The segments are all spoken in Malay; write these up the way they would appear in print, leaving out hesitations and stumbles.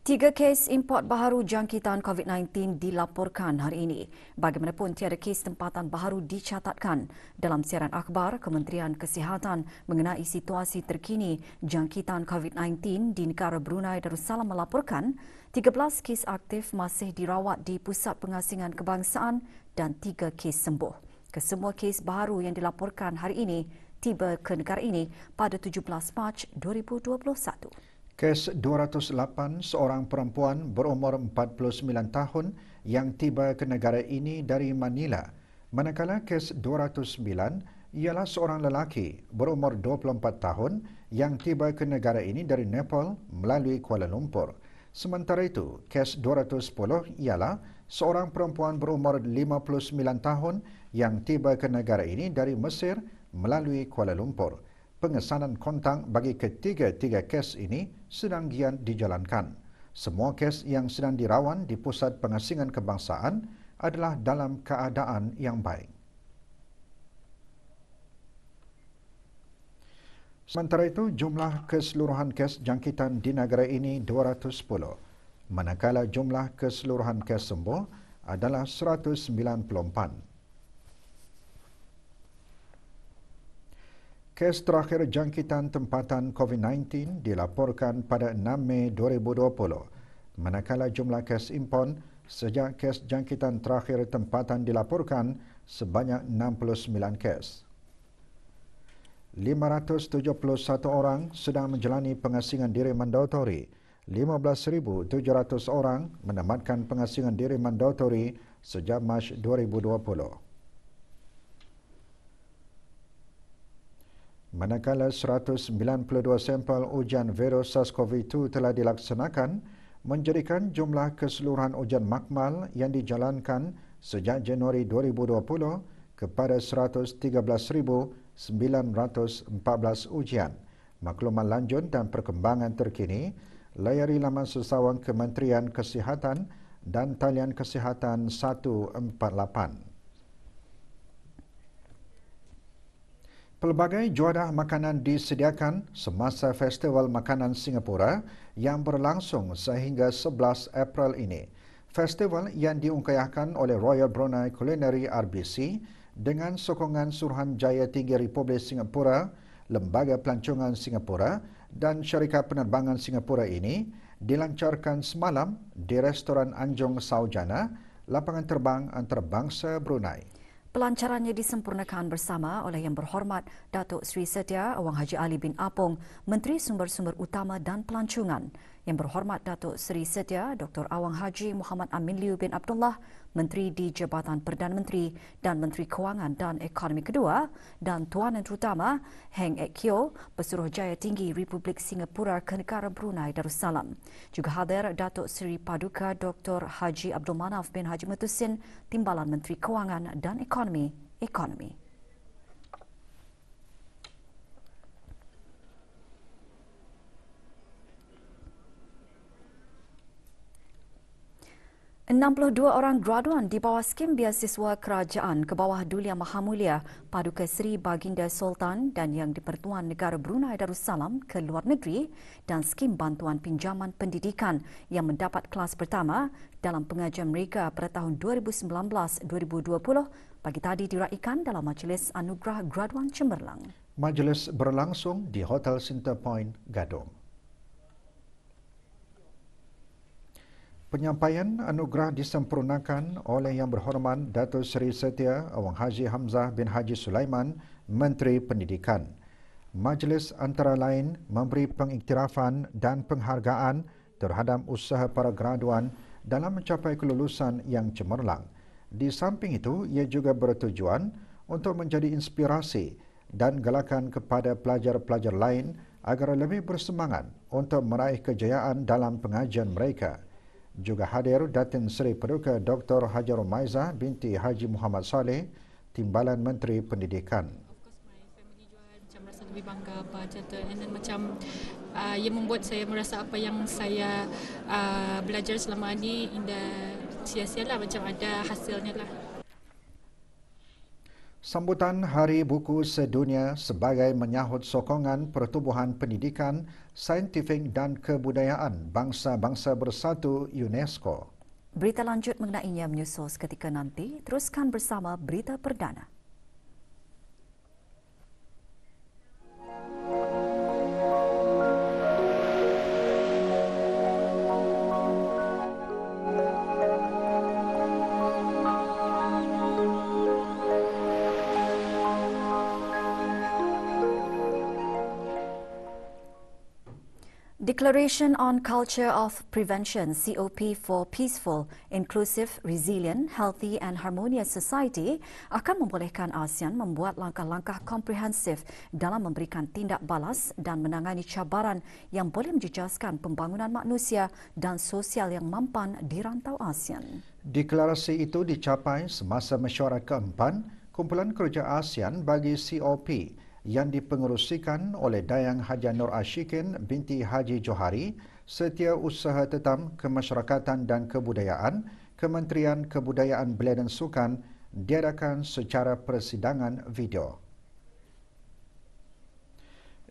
Tiga kes import baharu jangkitan COVID-19 dilaporkan hari ini. Bagaimanapun, tiada kes tempatan baharu dicatatkan. Dalam siaran akhbar, Kementerian Kesihatan mengenai situasi terkini jangkitan COVID-19 di negara Brunei Darussalam melaporkan 13 kes aktif masih dirawat di Pusat Pengasingan Kebangsaan dan 3 kes sembuh. Kesemua kes baharu yang dilaporkan hari ini tiba ke negara ini pada 17 Mac 2021. Kes 208 seorang perempuan berumur 49 tahun yang tiba ke negara ini dari Manila. Manakala kes 209 ialah seorang lelaki berumur 24 tahun yang tiba ke negara ini dari Nepal melalui Kuala Lumpur. Sementara itu, kes 210 ialah seorang perempuan berumur 59 tahun yang tiba ke negara ini dari Mesir melalui Kuala Lumpur. Pengesanan kontak bagi ketiga-tiga kes ini sedang giat dijalankan. Semua kes yang sedang dirawat di Pusat Pengasingan Kebangsaan adalah dalam keadaan yang baik. Sementara itu, jumlah keseluruhan kes jangkitan di negara ini 210, manakala jumlah keseluruhan kes sembuh adalah 194. Kes terakhir jangkitan tempatan COVID-19 dilaporkan pada 6 Mei 2020, manakala jumlah kes impon sejak kes jangkitan terakhir tempatan dilaporkan sebanyak 69 kes. 571 orang sedang menjalani pengasingan diri mandatori, 15,700 orang menamatkan pengasingan diri mandatori sejak Mac 2020. Manakala 192 sampel ujian virus SARS-CoV-2 telah dilaksanakan, menjadikan jumlah keseluruhan ujian makmal yang dijalankan sejak Januari 2020 kepada 113,914 ujian. Maklumat lanjut dan perkembangan terkini, layari laman sesawang Kementerian Kesihatan dan talian Kesihatan 148. Pelbagai juadah makanan disediakan semasa Festival Makanan Singapura yang berlangsung sehingga 11 April ini. Festival yang diungkayahkan oleh Royal Brunei Culinary RBC dengan sokongan Suruhanjaya Tinggi Republik Singapura, Lembaga Pelancongan Singapura dan Syarikat Penerbangan Singapura ini dilancarkan semalam di Restoran Anjong Saujana, lapangan terbang antarabangsa Brunei. Pelancarannya disempurnakan bersama oleh Yang Berhormat Datuk Seri Setia Awang Haji Ali bin Apong, Menteri Sumber-Sumber Utama dan Pelancongan. Yang Berhormat Datuk Seri Setia Dr. Awang Haji Muhammad Amin Liu bin Abdullah, Menteri di Jabatan Perdana Menteri dan Menteri Kewangan dan Ekonomi Kedua, dan Tuan Yang Terutama Heng Ek Kyo, Pesuruhjaya Tinggi Republik Singapura ke negara Brunei Darussalam. Juga hadir Datuk Seri Paduka Dr. Haji Abdul Manaf bin Haji Mutusin, Timbalan Menteri Kewangan dan Ekonomi. 62 orang graduan di bawah skim biasiswa kerajaan ke bawah Dulia Mahamulia Paduka Seri Baginda Sultan dan Yang di-Pertuan Negara Brunei Darussalam ke luar negeri dan skim bantuan pinjaman pendidikan yang mendapat kelas pertama dalam pengajian mereka pada tahun 2019-2020 pagi tadi diraikan dalam Majlis Anugerah Graduan Cemerlang. Majlis berlangsung di Hotel Centrepoint, Gadong. Penyampaian anugerah disempurnakan oleh Yang Berhormat Datuk Seri Setia Awang Haji Hamzah bin Haji Sulaiman, Menteri Pendidikan. Majlis antara lain memberi pengiktirafan dan penghargaan terhadap usaha para graduan dalam mencapai kelulusan yang cemerlang. Di samping itu, ia juga bertujuan untuk menjadi inspirasi dan galakan kepada pelajar-pelajar lain agar lebih bersemangat untuk meraih kejayaan dalam pengajian mereka. Juga hadir Datin Seri Paduka Dr. Hajar Rumaizah binti Haji Muhammad Saleh, Timbalan Menteri Pendidikan. Macam rasa lebih bangga baca tu, dan macam ia membuat saya merasa apa yang saya belajar selama ini indah sia-sia lah, macam ada hasilnya lah. Sambutan Hari Buku Sedunia sebagai menyahut sokongan pertubuhan pendidikan, saintifik dan kebudayaan bangsa-bangsa bersatu UNESCO. Berita lanjut mengenainya menyusul seketika nanti. Teruskan bersama Berita Perdana. Declaration on Culture of Prevention (COP) for Peaceful, Inclusive, Resilient, Healthy and Harmonious Society akan membolehkan ASEAN membuat langkah-langkah komprehensif dalam memberikan tindak balas dan menangani cabaran yang boleh menjejaskan pembangunan manusia dan sosial yang mampan di rantau ASEAN. Deklarasi itu dicapai semasa mesyuarat keempat Kumpulan Kerja ASEAN bagi COP yang dipengerusikan oleh Dayang Haja Nur Ashikin binti Haji Johari, Setiausaha Tetam Kemasyarakatan dan Kebudayaan, Kementerian Kebudayaan Belia dan Sukan diadakan secara persidangan video.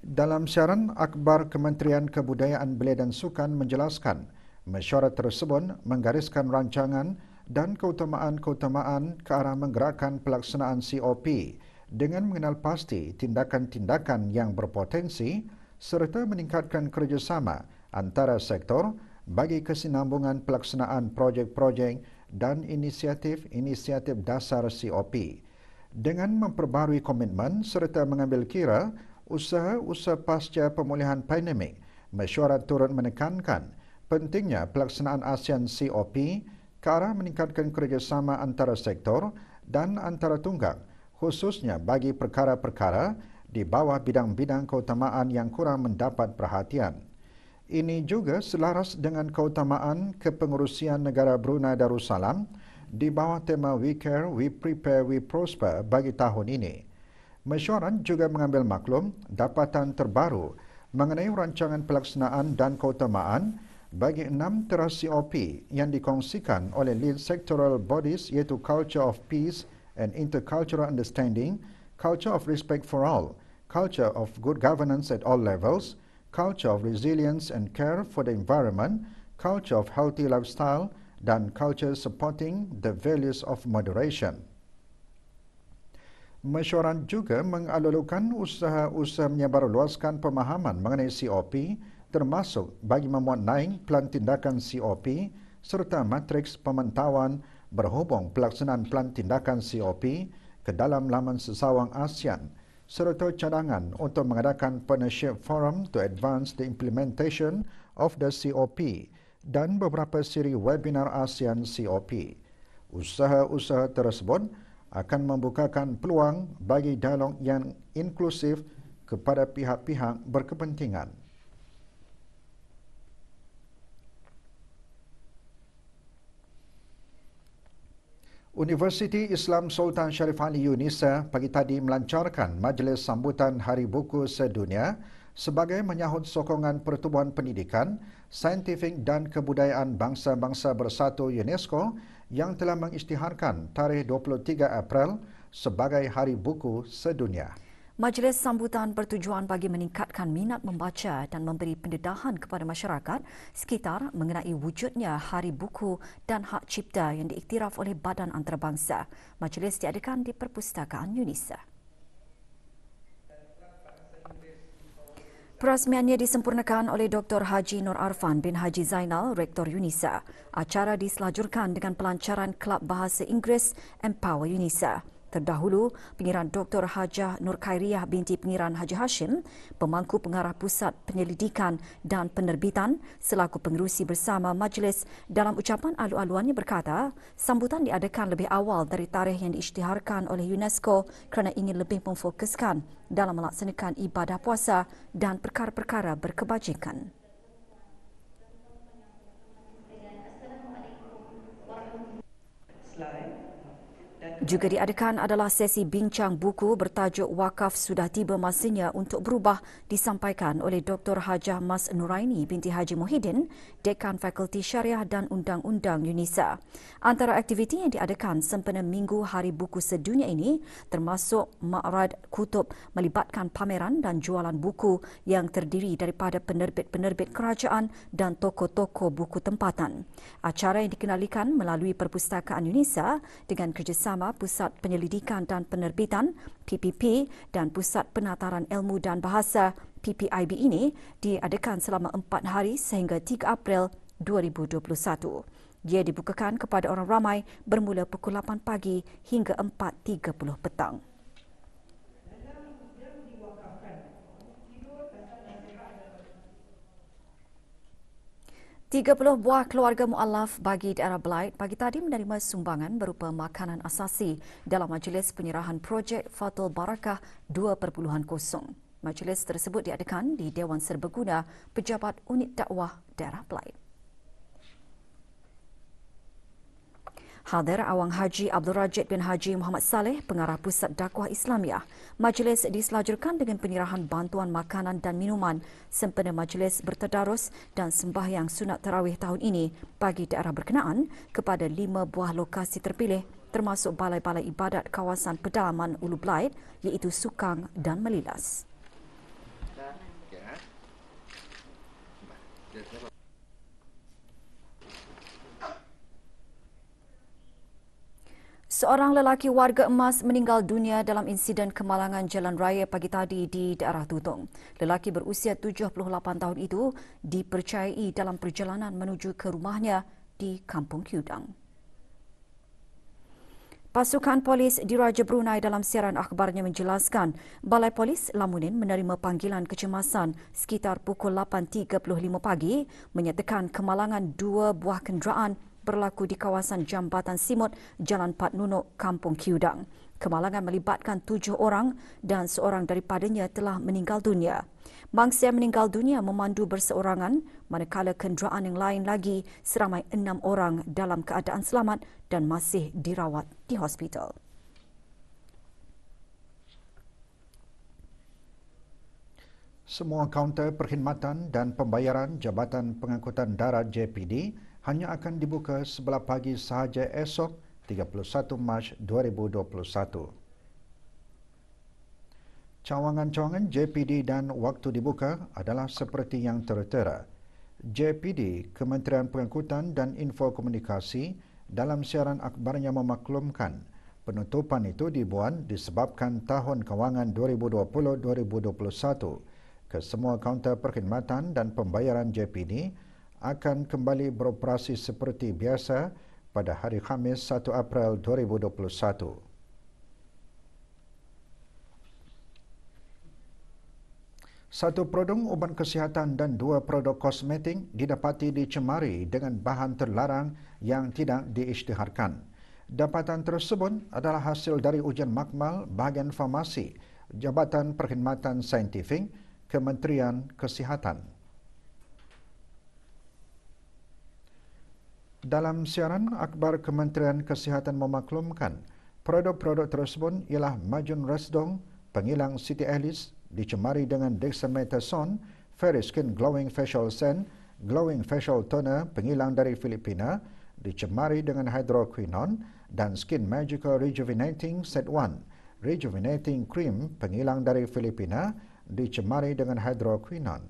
Dalam siaran akhbar Kementerian Kebudayaan Belia dan Sukan menjelaskan, mesyuarat tersebut menggariskan rancangan dan keutamaan-keutamaan ke arah menggerakkan pelaksanaan COP dengan mengenal pasti tindakan-tindakan yang berpotensi serta meningkatkan kerjasama antara sektor bagi kesinambungan pelaksanaan projek-projek dan inisiatif-inisiatif dasar COP dengan memperbarui komitmen serta mengambil kira usaha-usaha pasca pemulihan pandemik. Mesyuarat turut menekankan pentingnya pelaksanaan ASEAN COP ke arah meningkatkan kerjasama antara sektor dan antara tunggak, khususnya bagi perkara-perkara di bawah bidang-bidang keutamaan yang kurang mendapat perhatian. Ini juga selaras dengan keutamaan kepengurusian negara Brunei Darussalam di bawah tema We Care, We Prepare, We Prosper bagi tahun ini. Mesyuarat juga mengambil maklum dapatan terbaru mengenai rancangan pelaksanaan dan keutamaan bagi 6 teras COP yang dikongsikan oleh lead sectoral bodies iaitu Culture of Peace and Intercultural Understanding, Culture of Respect for All, Culture of Good Governance at All Levels, Culture of Resilience and Care for the Environment, Culture of Healthy Lifestyle, dan Culture Supporting the Values of Moderation. Mesyuarat juga mengalulukan usaha-usaha menyebarluaskan pemahaman mengenai COP termasuk bagi memuat naik pelan tindakan COP serta matriks pemantauan berhubung pelaksanaan pelan tindakan COP ke dalam laman sesawang ASEAN serta cadangan untuk mengadakan Partnership Forum to Advance the Implementation of the COP dan beberapa siri webinar ASEAN COP. Usaha-usaha tersebut akan membukakan peluang bagi dialog yang inklusif kepada pihak-pihak berkepentingan. Universiti Islam Sultan Sharif Ali UNISA pagi tadi melancarkan majlis sambutan Hari Buku Sedunia sebagai menyahut sokongan pertubuhan pendidikan, saintifik dan kebudayaan bangsa-bangsa bersatu UNESCO yang telah mengisytiharkan tarikh 23 April sebagai Hari Buku Sedunia. Majlis sambutan bertujuan bagi meningkatkan minat membaca dan memberi pendedahan kepada masyarakat sekitar mengenai wujudnya Hari Buku dan Hak Cipta yang diiktiraf oleh Badan Antarabangsa. Majlis diadakan di Perpustakaan UNISA. Perasmiannya disempurnakan oleh Dr. Haji Nur Arfan bin Haji Zainal, Rektor UNISA. Acara diselajurkan dengan pelancaran Kelab Bahasa Inggeris Empower UNISA. Terdahulu, Pengiran Dr. Hajah Nur Khairiyah binti Pengiran Haji Hashim, Pemangku Pengarah Pusat Penyelidikan dan Penerbitan selaku pengerusi bersama majlis dalam ucapan alu-aluannya berkata, sambutan diadakan lebih awal dari tarikh yang diisytiharkan oleh UNESCO kerana ingin lebih memfokuskan dalam melaksanakan ibadah puasa dan perkara-perkara berkebajikan. Juga diadakan adalah sesi bincang buku bertajuk Wakaf Sudah Tiba Masanya untuk Berubah disampaikan oleh Dr. Hajah Mas Nuraini binti Haji Muhyiddin, Dekan Fakulti Syariah dan Undang-Undang UNISA. Antara aktiviti yang diadakan sempena Minggu Hari Buku Sedunia ini termasuk Ma'rad Kutub melibatkan pameran dan jualan buku yang terdiri daripada penerbit-penerbit kerajaan dan toko-toko buku tempatan. Acara yang dikenalikan melalui Perpustakaan UNISA dengan kerjasama Pusat Penyelidikan dan Penerbitan PPP dan Pusat Penataran Ilmu dan Bahasa PPIB ini diadakan selama 4 hari sehingga 3 April 2021. Ia dibukakan kepada orang ramai bermula pukul 8 pagi hingga 4.30 petang. 30 buah keluarga mu'alaf bagi daerah Belait pagi tadi menerima sumbangan berupa makanan asasi dalam majlis penyerahan projek Fatul Barakah 2.0. Majlis tersebut diadakan di Dewan Serbaguna Pejabat Unit Dakwah Daerah Belait. Hadir Awang Haji Abdul Rajid bin Haji Muhammad Saleh, Pengarah Pusat Dakwah Islamiah. Majlis diselajurkan dengan penyerahan bantuan makanan dan minuman sempena majlis bertadarus dan sembahyang sunat tarawih tahun ini bagi daerah berkenaan kepada 5 buah lokasi terpilih termasuk balai-balai ibadat kawasan pedalaman Ulu Belait iaitu Sukang dan Melilas. Seorang lelaki warga Emas meninggal dunia dalam insiden kemalangan jalan raya pagi tadi di daerah Tutong. Lelaki berusia 78 tahun itu dipercayai dalam perjalanan menuju ke rumahnya di Kampung Kiudang. Pasukan Polis Diraja Brunei dalam siaran akhbarnya menjelaskan Balai Polis Lamunin menerima panggilan kecemasan sekitar pukul 8.35 pagi menyatakan kemalangan 2 buah kenderaan berlaku di kawasan Jambatan Simut, Jalan Pat Nunuk, Kampung Kiudang. Kemalangan melibatkan 7 orang dan seorang daripadanya telah meninggal dunia. Mangsa yang meninggal dunia memandu berseorangan manakala kenderaan yang lain lagi seramai 6 orang dalam keadaan selamat dan masih dirawat di hospital. Semua kaunter perkhidmatan dan pembayaran Jabatan Pengangkutan Darat JPD hanya akan dibuka sebelah pagi sahaja esok 31 Mac 2021. Cawangan-cawangan JPD dan waktu dibuka adalah seperti yang tertera. JPD, Kementerian Pengangkutan dan Infokomunikasi dalam siaran akhbarnya memaklumkan penutupan itu dibuat disebabkan tahun kewangan 2020-2021. Kesemua kaunter perkhidmatan dan pembayaran JPD akan kembali beroperasi seperti biasa pada hari Khamis 1 April 2021. Satu produk ubat kesihatan dan 2 produk kosmetik didapati dicemari dengan bahan terlarang yang tidak diisytiharkan. Dapatan tersebut adalah hasil dari ujian makmal bahagian farmasi Jabatan Perkhidmatan Saintifik Kementerian Kesihatan. Dalam siaran akhbar Kementerian Kesihatan memaklumkan, produk-produk tersebut ialah Majun Resdong, penghilang Siti Alice, dicemari dengan dexamethasone, Fairy Skin Glowing Facial Scent, Glowing Facial Toner, penghilang dari Filipina, dicemari dengan hydroquinone, dan Skin Magical Rejuvenating Set 1, Rejuvenating Cream, penghilang dari Filipina, dicemari dengan hydroquinone.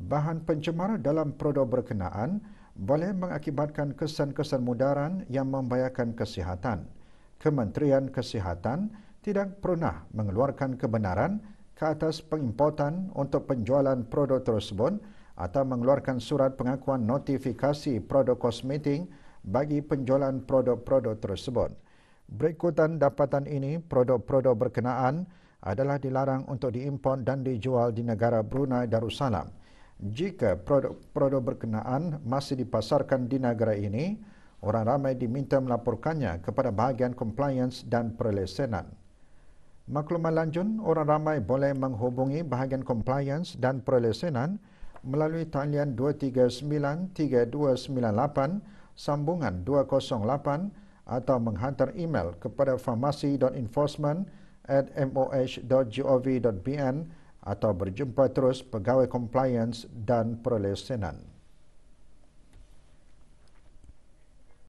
Bahan pencemar dalam produk berkenaan boleh mengakibatkan kesan-kesan mudaran yang membahayakan kesihatan. Kementerian Kesihatan tidak pernah mengeluarkan kebenaran ke atas pengimportan untuk penjualan produk tersebut atau mengeluarkan surat pengakuan notifikasi produk kosmetik bagi penjualan produk-produk tersebut. Berikutan dapatan ini, produk-produk berkenaan adalah dilarang untuk diimport dan dijual di negara Brunei Darussalam. Jika produk-produk berkenaan masih dipasarkan di negara ini, orang ramai diminta melaporkannya kepada bahagian compliance dan perlesenan. Maklumat lanjut, orang ramai boleh menghubungi bahagian compliance dan perlesenan melalui talian 239-3298, sambungan 208 atau menghantar email kepada farmasi.enforcement@moh.gov.bn atau berjumpa terus pegawai compliance dan perlesenan.